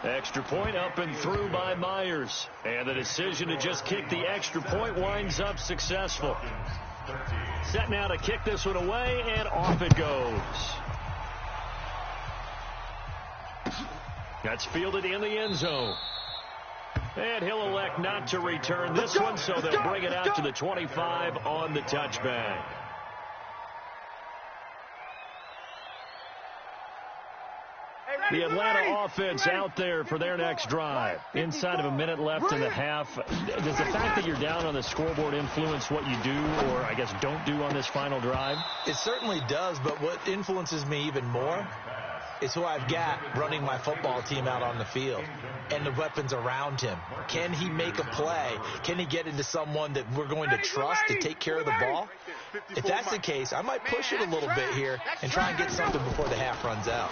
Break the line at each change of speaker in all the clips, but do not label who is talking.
Extra point up and through by Myers. And the decision to just kick the extra point winds up successful. Set now to kick this one away, and off it goes. That's fielded in the end zone. And he'll elect not to return this one, so they'll bring it out to the 25 on the touchback. The Atlanta offense out there for their next drive. Inside of a minute left in the half. Does the fact that you're down on the scoreboard influence what you do, or I guess don't do on this final drive?
It certainly does, but what influences me even more is who I've got running my football team out on the field and the weapons around him. Can he make a play? Can he get into someone that we're going to trust to take care of the ball? If that's the case, I might push it a little bit here and try and get something before the half runs out.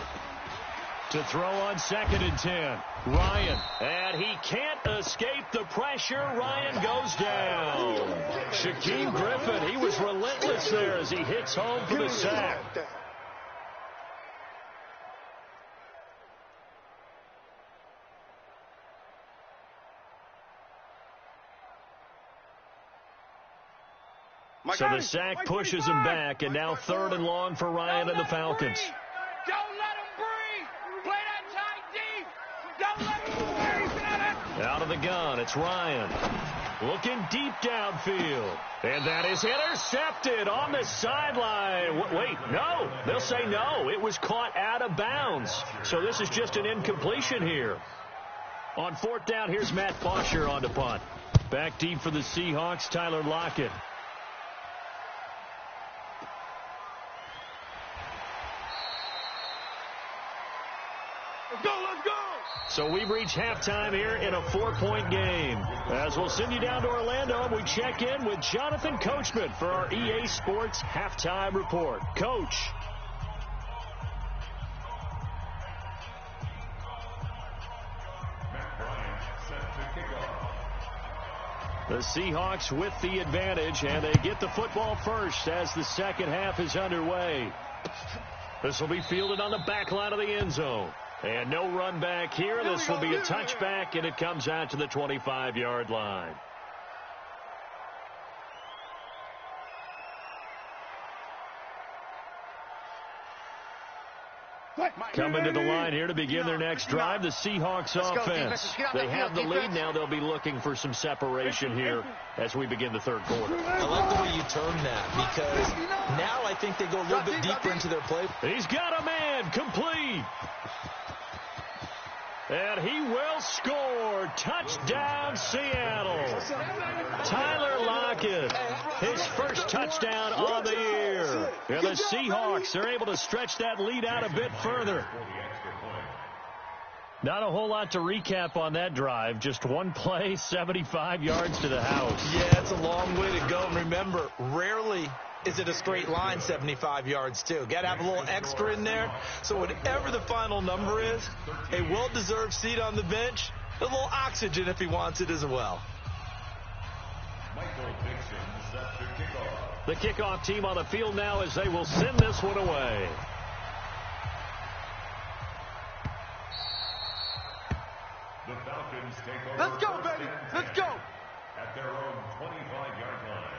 To throw on 2nd and 10. Ryan. And he can't escape the pressure. Ryan goes down. Shaquem Griffin, he was relentless there as he hits home for the sack. So the sack pushes him back, and now 3rd and long for Ryan and the Falcons.
Don't let him breathe. Play that tight deep. Don't let him breathe.
Out of the gun, it's Ryan. Looking deep downfield. And that is intercepted on the sideline. Wait, no. They'll say no. It was caught out of bounds. So this is just an incompletion here. On 4th down, here's Matt Fosher on the punt. Back deep for the Seahawks, Tyler Lockett. So we reach halftime here in a 4-point game. As we'll send you down to Orlando, we check in with Jonathan Coachman for our EA Sports Halftime Report. Coach. The Seahawks with the advantage, and they get the football first as the second half is underway. This will be fielded on the back line of the end zone. And no run back here. This will be a touchback, and it comes out to the 25-yard line. Coming to the line here to begin their next drive, the Seahawks offense. They have the lead now. They'll be looking for some separation here as we begin the 3rd quarter.
I like the way you term that, because now I think they go a little bit deeper into their play.
He's got a man complete. And he will score. Touchdown, Seattle. Tyler Lockett, his first touchdown on the year. And the Seahawks are able to stretch that lead out a bit further. Not a whole lot to recap on that drive. Just one play, 75 yards to the house.
Yeah, it's a long way to go. And remember, rarely is it a straight line 75 yards, too. Got to have a little extra in there. So whatever the final number is, a well-deserved seat on the bench, a little oxygen if he wants it as well.
The kickoff team on the field now as they will send this one away.
The Falcons take over.
Let's go, baby. Let's go.
At their own 25-yard line.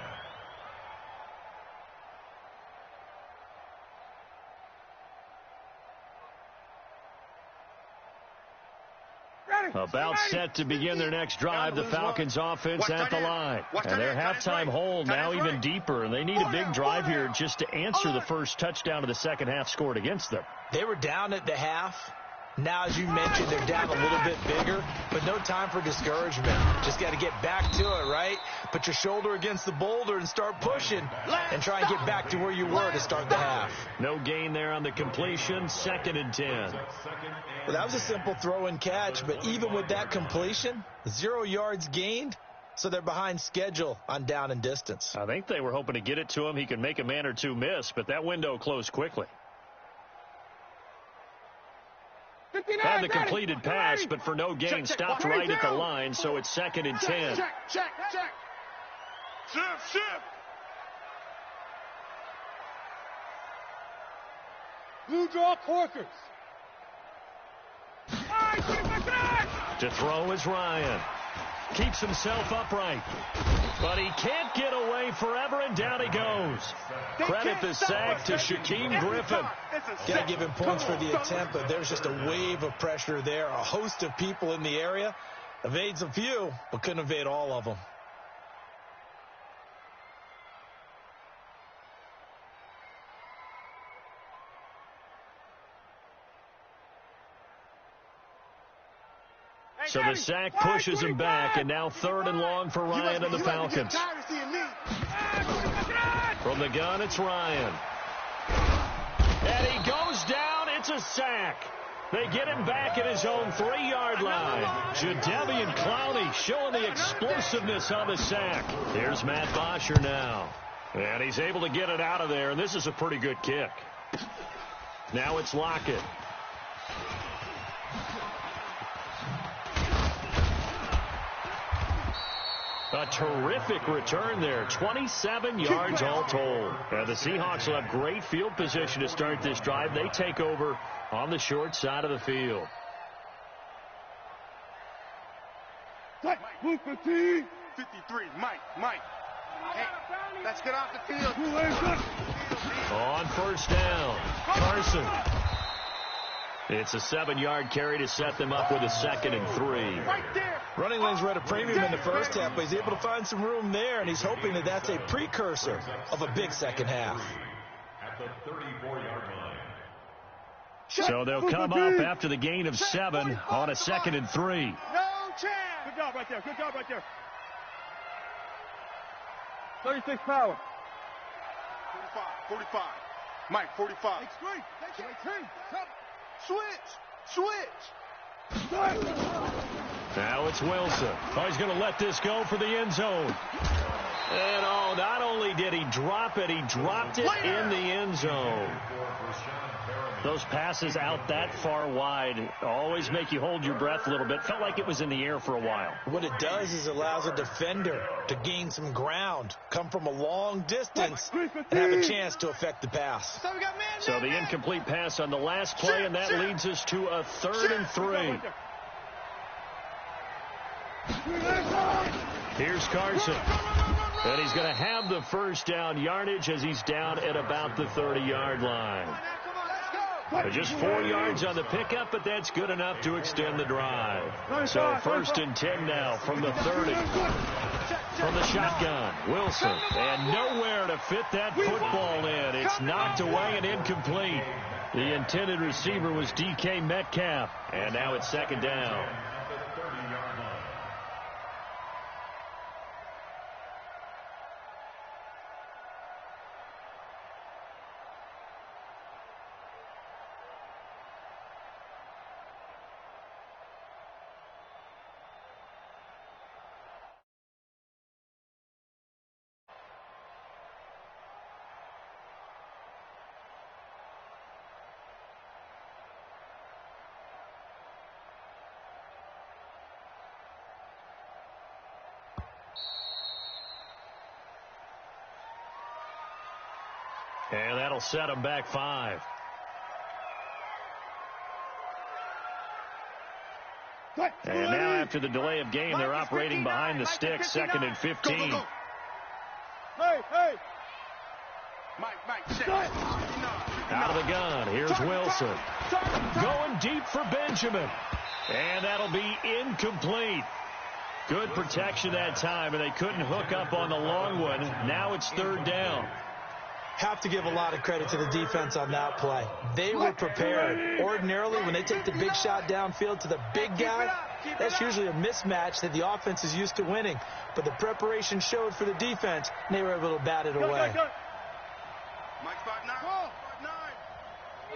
About set to begin their next drive, the Falcons offense at the line. And their halftime hole now even deeper, and they need a big drive here just to answer the first touchdown of the second half scored against them.
They were down at the half. Now, as you mentioned, they're down a little bit bigger, but no time for discouragement. Just got to get back to it, right? Put your shoulder against the boulder and start pushing and try and get back to where you were to start the half.
No gain there on the completion, 2nd and 10.
Well, that was a simple throw and catch, but even with that completion, 0 yards gained, so they're behind schedule on down and distance.
I think they were hoping to get it to him. He could make a man or two miss, but that window closed quickly. Had the completed pass, but for no gain, stopped right at the line, so it's 2nd and 10.
Check. Shift. Blue draw Corkers. All right, 25 now.
To throw is Ryan. Keeps himself upright. But he can't get away forever, and down he goes. Credit the sack to Shaquem Griffin.
Got to give him points for the attempt, but there's just a wave of pressure there. A host of people in the area. Evades a few, but couldn't evade all of them.
So the sack pushes him back, and now 3rd and long for Ryan and the Falcons. From the gun, it's Ryan. And he goes down. It's a sack. They get him back at his own 3-yard line. Jadeveon Clowney showing the explosiveness of the sack. Here's Matt Bosher now. And he's able to get it out of there, and this is a pretty good kick. Now it's Lockett. A terrific return there. 27 yards all told. And the Seahawks will have great field position to start this drive. They take over on the short side of the field.
Move 15. 53. Mike. Hey, let's get off the field.
On 1st down, Carson. It's a 7-yard carry to set them up with a 2nd and 3.
Right there.
Running lanes were at a premium in the first half, but he's able to find some room there, and he's hoping that that's a precursor of a big second half.
At the 34-yard line.
So they'll come up after the gain of 7 on a 2nd and 3.
No chance. Good job right there. 36 power. 45. Mike, 45. Switch.
Now it's Wilson. Oh, he's going to let this go for the end zone. And not only did he drop it, he dropped it in the end zone. Those passes out that far wide always make you hold your breath a little bit. Felt like it was in the air for a while.
What it does is allows a defender to gain some ground, come from a long distance, and have a chance to affect the pass.
So the incomplete pass on the last play, and that leads us to a 3rd and 3. Here's Carson. And he's going to have the 1st down yardage as he's down at about the 30-yard line. Just 4 yards on the pickup, but that's good enough to extend the drive. So 1st and 10 now from the 30. From the shotgun, Wilson. And nowhere to fit that football in. It's knocked away and incomplete. The intended receiver was DK Metcalf. And now it's 2nd down. And that'll set them back 5. And now after the delay of game, they're operating behind the sticks, 2nd and 15.
Hey. Mike.
Out of the gun, here's Wilson. Going deep for Benjamin. And that'll be incomplete. Good protection that time, and they couldn't hook up on the long one. Now it's 3rd down.
Have to give a lot of credit to the defense on that play. They were prepared. Ordinarily, when they take the big shot downfield to the big guy, that's usually a mismatch that the offense is used to winning. But the preparation showed for the defense, and they were able to bat it away.
Mike 5'9".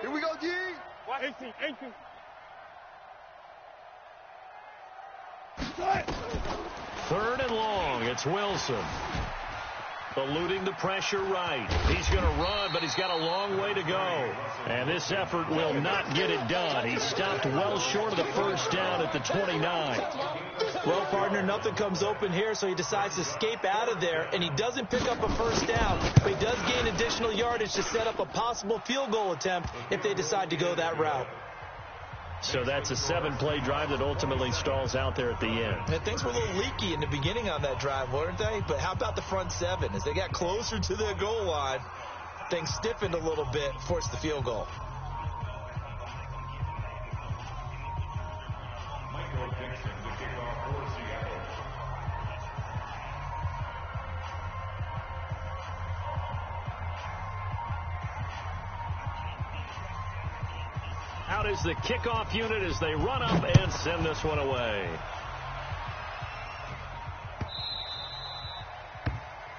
Here we go, G. 18.
3rd and long. It's Wilson. Eluding the pressure right. He's going to run, but he's got a long way to go. And this effort will not get it done. He stopped well short of the 1st down at the 29.
Well, partner, nothing comes open here, so he decides to escape out of there, and he doesn't pick up a 1st down, but he does gain additional yardage to set up a possible field goal attempt if they decide to go that route.
So that's a 7-play drive that ultimately stalls out there at the end.
And things were a little leaky in the beginning on that drive, weren't they? But how about the front seven? As they got closer to their goal line, things stiffened a little bit, forced the field goal.
Out is the kickoff unit as they run up and send this one away.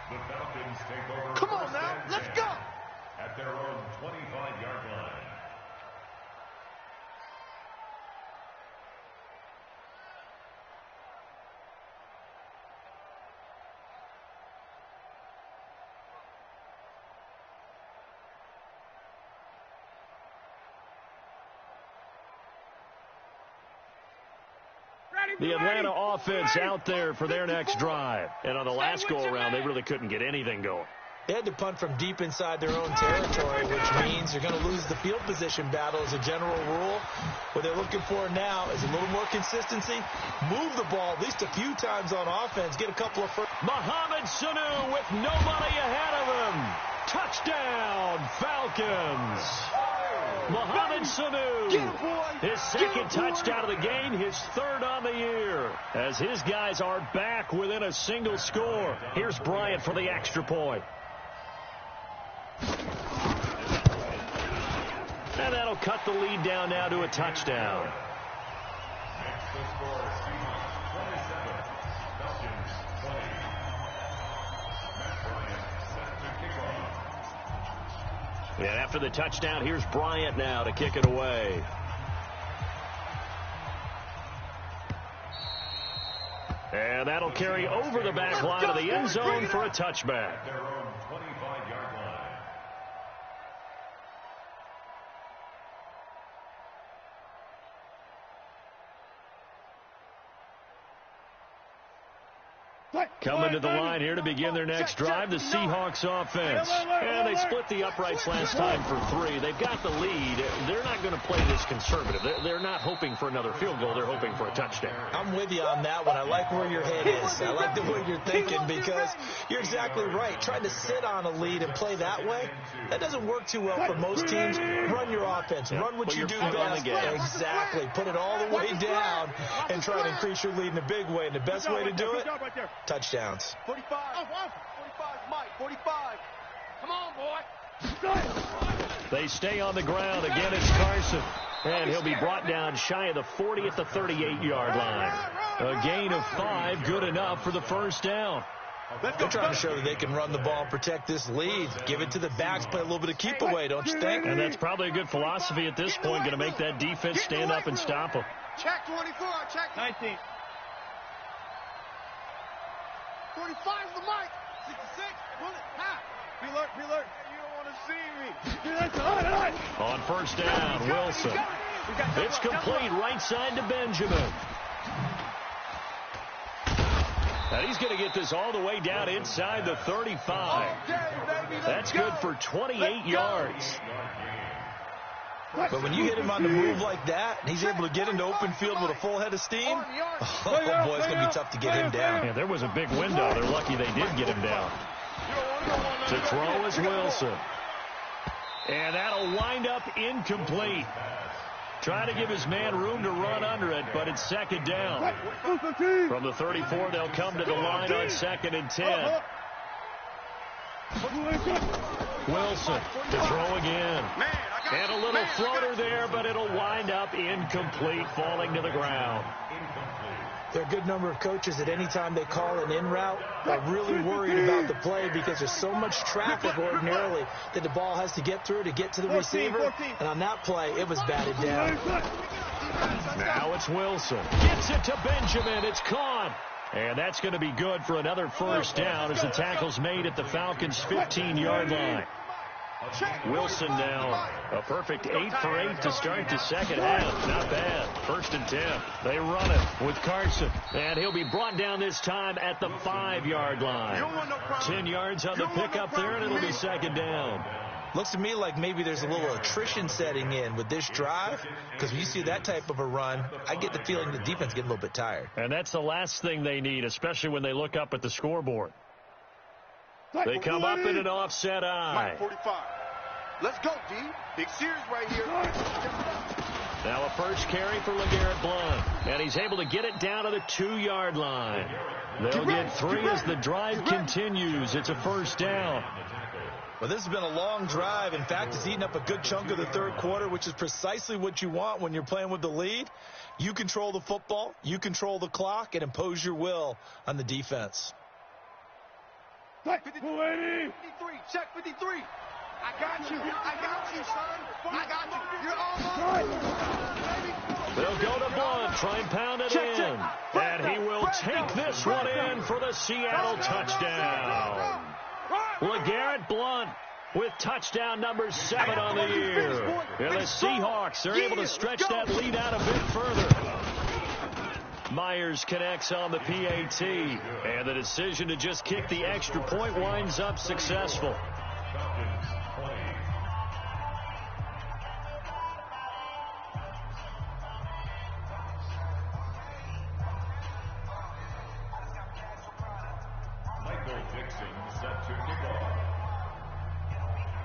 The Falcons take over.
Come on now, let's go.
At their own 25-yard line.
The Atlanta offense out there for their next drive. And on the last go-around, they really couldn't get anything going.
They had to punt from deep inside their own territory, which means you're going to lose the field position battle as a general rule. What they're looking for now is a little more consistency. Move the ball at least a few times on offense. Get a couple of first.
Mohamed Sanu with nobody ahead of him. Touchdown, Falcons. Mohamed Sanu, his second touchdown of the game, his third on the year, as his guys are back within a single score. Here's Bryant for the extra point. And that'll cut the lead down now to a touchdown.
Next to score, Seahawks 27, Falcons 20. Matt Bryant set to kick off.
And after the touchdown, here's Bryant now to kick it away. And that'll carry over the back line of the end zone for a touchback.
Their own 25-yard line.
Coming to the line here to begin their next drive, the Seahawks offense. And they split the uprights last time for 3. They've got the lead. They're not going to play this conservative. They're not hoping for another field goal. They're hoping for a touchdown.
I'm with you on that one. I like where your head is. I like the way you're thinking because you're exactly right. Trying to sit on a lead and play that way, that doesn't work too well for most teams. Run your offense. Run what you do best. Exactly. Put it all the way down and try to increase your lead in a big way. And the best way to do it, touchdowns.
45. 45, Mike. 45. Come on, boy.
They stay on the ground. Again, it's Carson. And he'll be brought down shy of the 40 at the 38-yard line. A gain of 5, good enough for the first down.
They're trying to show that they can run the ball and protect this lead. Give it to the backs, play a little bit of keep away, don't you think?
And that's probably a good philosophy at this point, going to make that defense stand up and stop them.
Check 24, check 19. 45 the mic. 66, pull it, half. Be alert, be alert. You don't want to see me.
On first down, Wilson. It's complete right side to Benjamin. And he's going to get this all the way down inside the 35. That's good for 28 yards.
But when you hit him on the move like that, and he's able to get into open field with a full head of steam, oh boy, it's going to be tough to get him down.
Yeah, there was a big window. They're lucky they did get him down. To throw is Wilson. And that'll wind up incomplete. Trying to give his man room to run under it, but it's second down. From the 34, they'll come to the line on 2nd and 10. Wilson to throw again. And a little floater there, but it'll wind up incomplete, falling to the ground.
There are a good number of coaches at any time they call an in route are really worried about the play because there's so much traffic ordinarily that the ball has to get through to get to the receiver. And on that play, it was batted down.
Now it's Wilson. Gets it to Benjamin. It's caught. And that's going to be good for another first down as the tackle's made at the Falcons' 15-yard line. Wilson now a perfect 8 for 8 to start the second half. Not bad. 1st and 10. They run it with Carson. And he'll be brought down this time at the 5-yard line. 10 yards on the pickup there, and it'll be second down.
Looks to me like maybe there's a little attrition setting in with this drive, because when you see that type of a run, I get the feeling the defense getting a little bit tired.
And that's the last thing they need, especially when they look up at the scoreboard. They come up in an offset eye.
45. Let's go, D. Big series right here.
Now a first carry for LeGarrette Blount, and he's able to get it down to the 2-yard line. They'll get 3 as the drive continues. It's a first down.
Well, this has been a long drive. In fact, it's eaten up a good chunk of the third quarter, which is precisely what you want when you're playing with the lead. You control the football, you control the clock, and impose your will on the defense.
53, check 53. I got you, son. I got you. You're almost.
They'll go to Blount, try and pound it in. And he will take this one in for the Seattle touchdown. LeGarrette Blount with touchdown number 7 on the year. And the Seahawks are able to stretch that lead out a bit further. Myers connects on the PAT, and the decision to just kick the extra point winds up successful.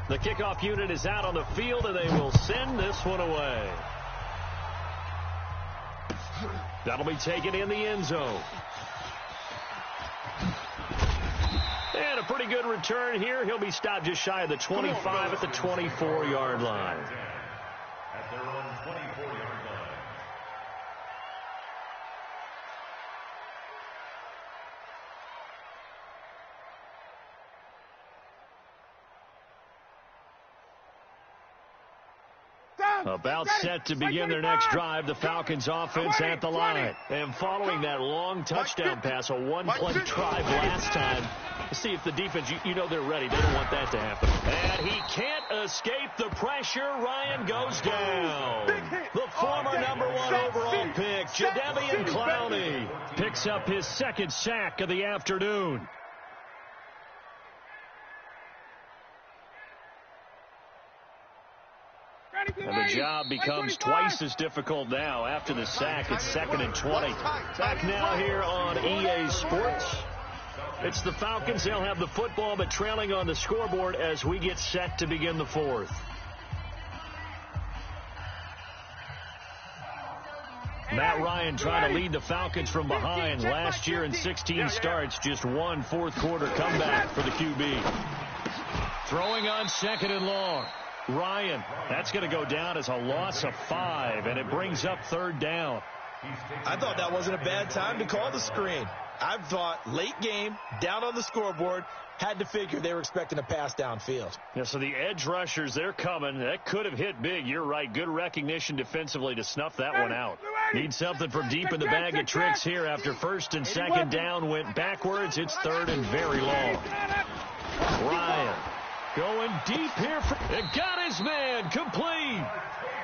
The kickoff unit is out on the field, and they will send this one away. That'll be taken in the end zone. And a pretty good return here. He'll be stopped just shy of the 25 at the 24-yard line.
At their own 24-yard line.
About set to begin their next drive, the Falcons offense at the line. And following that long touchdown pass, a one-play drive last time, to see if the defense, you know they're ready. They don't want that to happen. And he can't escape the pressure. Ryan goes down. The former #1 overall pick, Jadeveon Clowney, picks up his second sack of the afternoon. And the job becomes twice as difficult now after the sack. It's 2nd and 20. Back now here on EA Sports. It's the Falcons. They'll have the football, but trailing on the scoreboard as we get set to begin the fourth. Matt Ryan trying to lead the Falcons from behind. Last year in 16 starts, just one fourth-quarter comeback for the QB. Throwing on 2nd and long. Ryan, that's going to go down as a loss of 5, and it brings up 3rd down.
I thought that wasn't a bad time to call the screen. I thought late game, down on the scoreboard, had to figure they were expecting a pass downfield.
Yeah, so the edge rushers, they're coming. That could have hit big. You're right. Good recognition defensively to snuff that one out. Need something from deep in the bag of tricks here after 1st and 2nd down went backwards. It's 3rd and very long. Ryan. Going deep here. And got his man complete.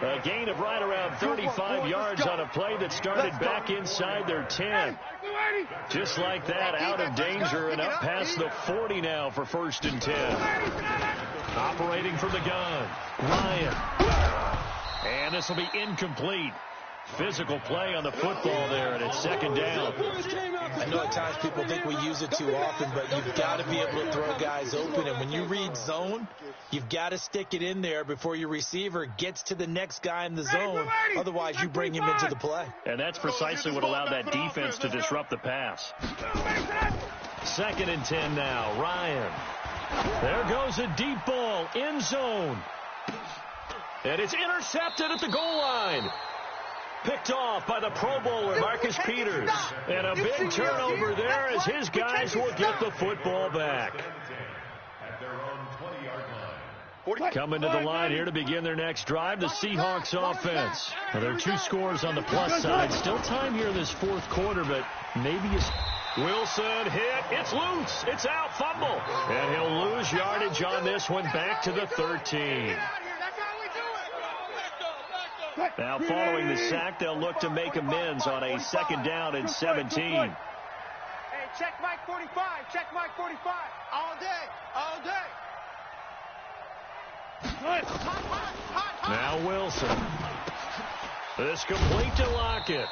A gain of right around 35 yards on a play that started back inside their 10. Just like that, out of danger and up past the 40 now for 1st and 10. Operating from the gun, Ryan. And this will be incomplete. Physical play on the football there, and it's 2nd down.
I know at times people think we use it too often, but you've got to be able to throw guys open. And when you read zone, you've got to stick it in there before your receiver gets to the next guy in the zone. Otherwise, you bring him into the play.
And that's precisely what allowed that defense to disrupt the pass. 2nd and 10 now. Ryan. There goes a deep ball. End zone. And it's intercepted at the goal line. Picked off by the Pro Bowler, Marcus Peters. And a big turnover there as his guys will get the football back. Coming to the line here to begin their next drive, the Seahawks offense. Now, there are 2 scores on the plus side. Still time here in this 4th quarter, but maybe it's... Wilson hit. It's loose. It's out. Fumble. And he'll lose yardage on this one back to the 13. Now, following the sack, they'll look to make amends on a 2nd down and 17.
Hey, check Mike 45. Check Mike 45. All day. All day.
Now Wilson. This complete to Lockett.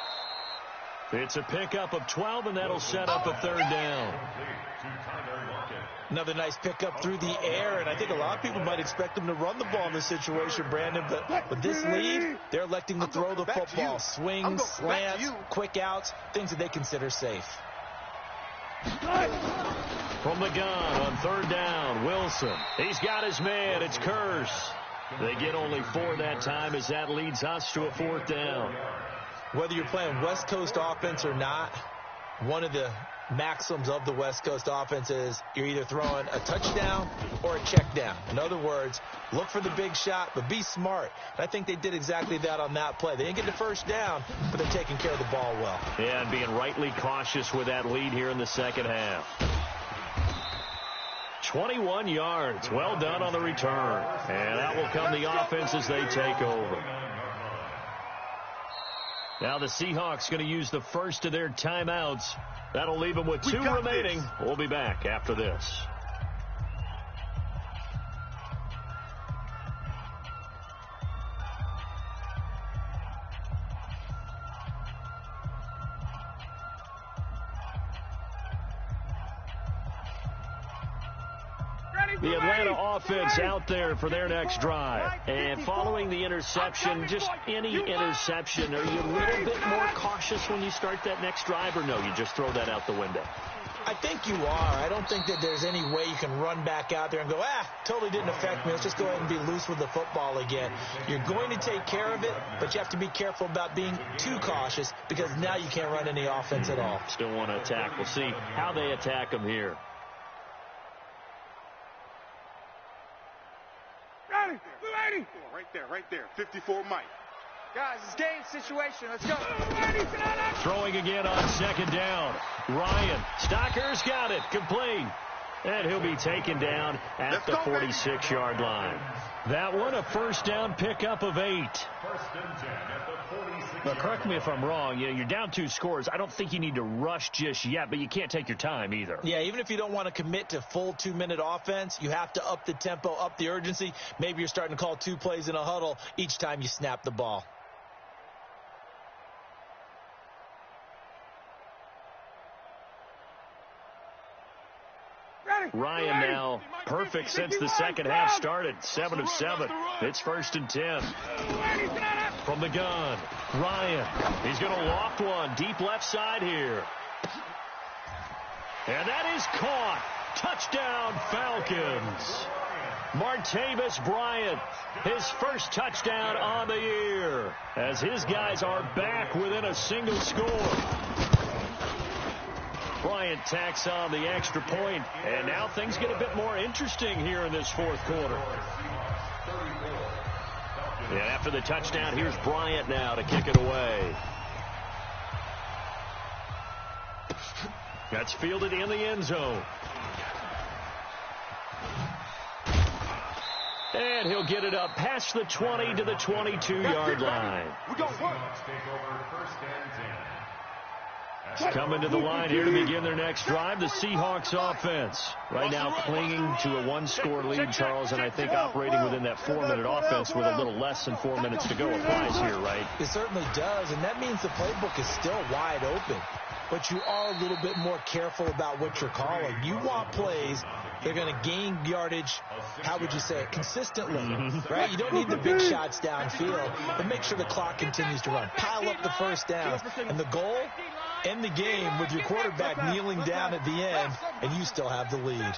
It's a pickup of 12, and that'll set up a third down.
Another nice pickup through the air, and I think a lot of people might expect them to run the ball in this situation, Brandon, but with this lead, they're electing to throw the football. Swings, slants, quick outs, things that they consider safe.
From the gun on third down, Wilson. He's got his man. It's Curse. They get only 4 that time as that leads us to a fourth down.
Whether you're playing West Coast offense or not, one of the maxims of the West Coast offense is you're either throwing a touchdown or a check down. In other words, look for the big shot, but be smart. And I think they did exactly that on that play. They didn't get the first down, but they're taking care of the ball well.
Yeah, and being rightly cautious with that lead here in the second half. 21 yards. Well done on the return. And that will come the offense as they take over. Now the Seahawks going to use the first of their timeouts. That'll leave them with 2 remaining. We'll be back after this. The Atlanta offense out there for their next drive. And following the interception, just any interception, are you a little bit more cautious when you start that next drive, or no, you just throw that out the window?
I think you are. I don't think that there's any way you can run back out there and go, totally didn't affect me. Let's just go ahead and be loose with the football again. You're going to take care of it, but you have to be careful about being too cautious because now you can't run any offense at all.
Still want to attack. We'll see how they attack them here.
Right there. 54 Mike. Guys, it's game situation. Let's go.
Throwing again on second down. Ryan. Stocker's got it. Complete. And he'll be taken down at the 46-yard line. That one, a first down pickup of 8. Now, correct me if I'm wrong. You're down 2 scores. I don't think you need to rush just yet, but you can't take your time either.
Yeah, even if you don't want to commit to full 2-minute offense, you have to up the tempo, up the urgency. Maybe you're starting to call 2 plays in a huddle each time you snap the ball.
Ryan now perfect since the second half started. 7 of 7. It's 1st and 10. From the gun, Ryan. He's going to loft one deep left side here. And that is caught. Touchdown, Falcons. Martavis Bryant, his first touchdown on the year, as his guys are back within a single score. Bryant tacks on the extra point, and now things get a bit more interesting here in this fourth quarter. And after the touchdown, here's Bryant now to kick it away. That's fielded in the end zone. And he'll get it up past the 20 to the 22-yard line.
We go work.
Coming to the line here to begin their next drive, the Seahawks offense. Right now clinging to a 1-score lead, Charles, and I think operating within that 4-minute offense with a little less than 4 minutes to go applies here, right?
It certainly does, and that means the playbook is still wide open. But you are a little bit more careful about what you're calling. You want plays that are going to gain yardage, how would you say it, consistently, right? You don't need the big shots downfield, but make sure the clock continues to run. Pile up the first downs, and the goal, end the game with your quarterback kneeling down at the end, and you still have the lead.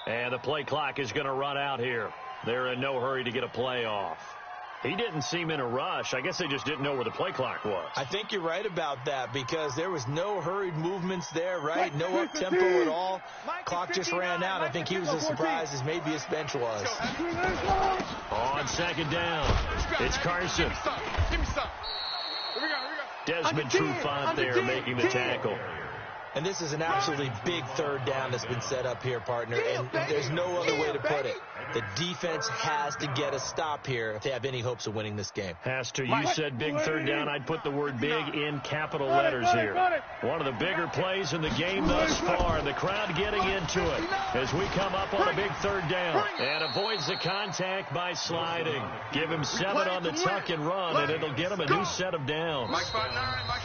And the play clock is going to run out here. They're in no hurry to get a play off. He didn't seem in a rush. I guess they just didn't know where the play clock was.
I think you're right about that because there was no hurried movements there, right? No up-tempo at all. Clock just ran out. I think he was as surprised as maybe his bench was.
On second down, it's Carson.
Give me some. Here we go.
Desmond Trufant there making the tackle.
And this is an absolutely big third down that's been set up here, partner, and there's no other way to put it. The defense has to get a stop here if they have any hopes of winning this game.
Has to. You said big third down. I'd put the word big in capital letters here. One of the bigger plays in the game thus far. The crowd getting into it as we come up on a big third down. And avoids the contact by sliding. Give him 7 on the tuck and run, and it'll get him a new set of downs.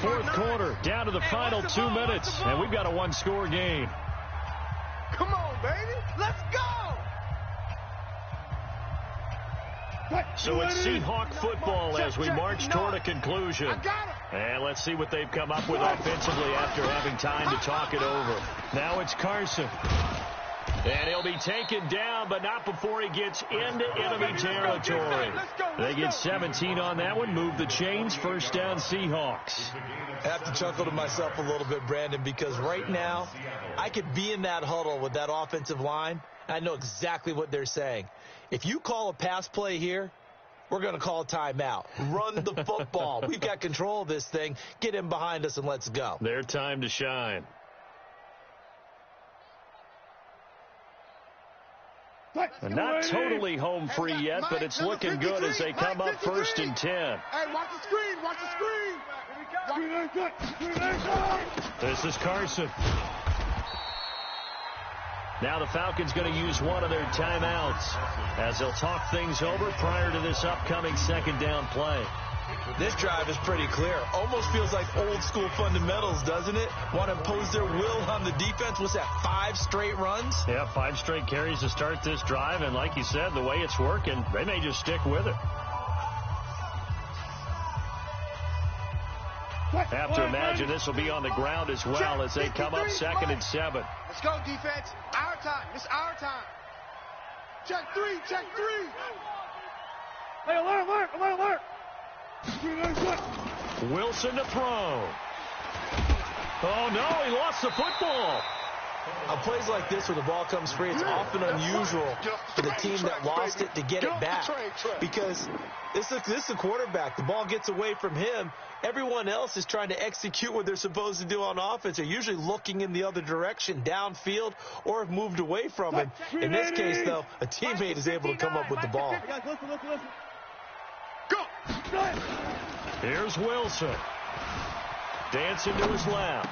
Fourth quarter, down to the final 2 minutes, and we've got a one-score game.
Come on, baby. Let's go.
So it's Seahawk football as we march toward a conclusion. And let's see what they've come up with offensively after having time to talk it over. Now it's Carson. And he'll be taken down, but not before he gets into enemy territory. They get 17 on that one. Move the chains. First down, Seahawks.
I have to chuckle to myself a little bit, Brandon, because right now I could be in that huddle with that offensive line. I know exactly what they're saying. If you call a pass play here, we're going to call a timeout. Run the football. We've got control of this thing. Get in behind us and let's go.
Their time to shine. And not totally home free yet, but it's looking good as they come up 1st and 10.
Hey, watch the screen. Watch the screen.
This is Carson. Now the Falcons going to use one of their timeouts as they'll talk things over prior to this upcoming second down play.
This drive is pretty clear. Almost feels like old school fundamentals, doesn't it? Want to impose their will on the defense. What's that, 5 straight runs?
Yeah, 5 straight carries to start this drive. And like you said, the way it's working, they may just stick with it. Have to imagine this will be on the ground as well as they come up 2nd and 7.
Let's go, defense. Our time. It's our time. Check 3. Check 3. Hey, alert.
Wilson to throw. Oh, no, he lost the football.
On plays like this where the ball comes free, it's often unusual for the team that lost it to get it back. Because this is a quarterback. The ball gets away from him. Everyone else is trying to execute what they're supposed to do on offense. They're usually looking in the other direction, downfield, or have moved away from him. In this case, though, a teammate is able to come up with the ball.
Go.
Here's Wilson. Dancing to his left.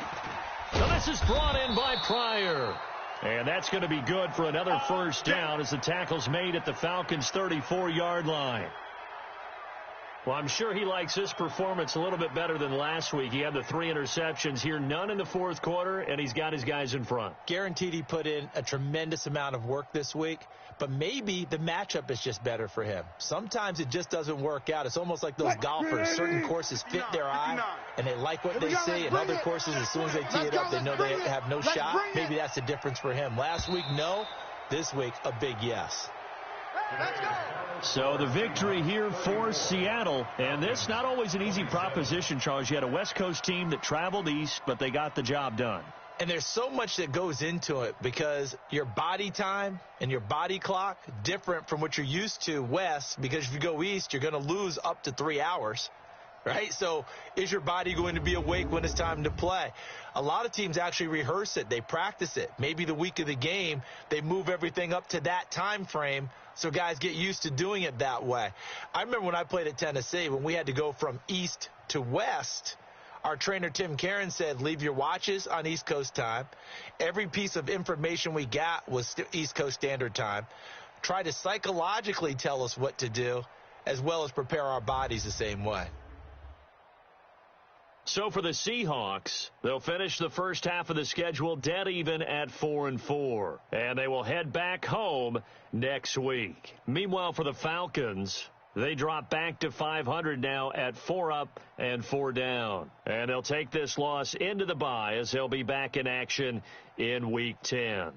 So this is brought in by Pryor. And that's going to be good for another first down as the tackle's made at the Falcons' 34-yard line. Well, I'm sure he likes this performance a little bit better than last week. He had the 3 interceptions here, none in the fourth quarter, and he's got his guys in front.
Guaranteed he put in a tremendous amount of work this week, but maybe the matchup is just better for him. Sometimes it just doesn't work out. It's almost like those golfers. Certain courses fit their eye, and they like what they see, and other courses, as soon as they tee it up, they know they have no shot. Maybe that's the difference for him. Last week, no. This week, a big yes.
So the victory here for Seattle. And this not always an easy proposition, Charles. You had a West Coast team that traveled east, but they got the job done.
And there's so much that goes into it because your body time and your body clock different from what you're used to west, because if you go east, you're going to lose up to 3 hours. Right? So is your body going to be awake when it's time to play? A lot of teams actually rehearse it. They practice it. Maybe the week of the game, they move everything up to that time frame so guys get used to doing it that way. I remember when I played at Tennessee, when we had to go from east to west, our trainer Tim Karen said, leave your watches on East Coast time. Every piece of information we got was East Coast Standard Time. Try to psychologically tell us what to do, as well as prepare our bodies the same way.
So for the Seahawks, they'll finish the first half of the schedule dead even at 4-4. And they will head back home next week. Meanwhile, for the Falcons, they drop back to 500 now at 4 up and 4 down. And they'll take this loss into the bye as they'll be back in action in Week 10.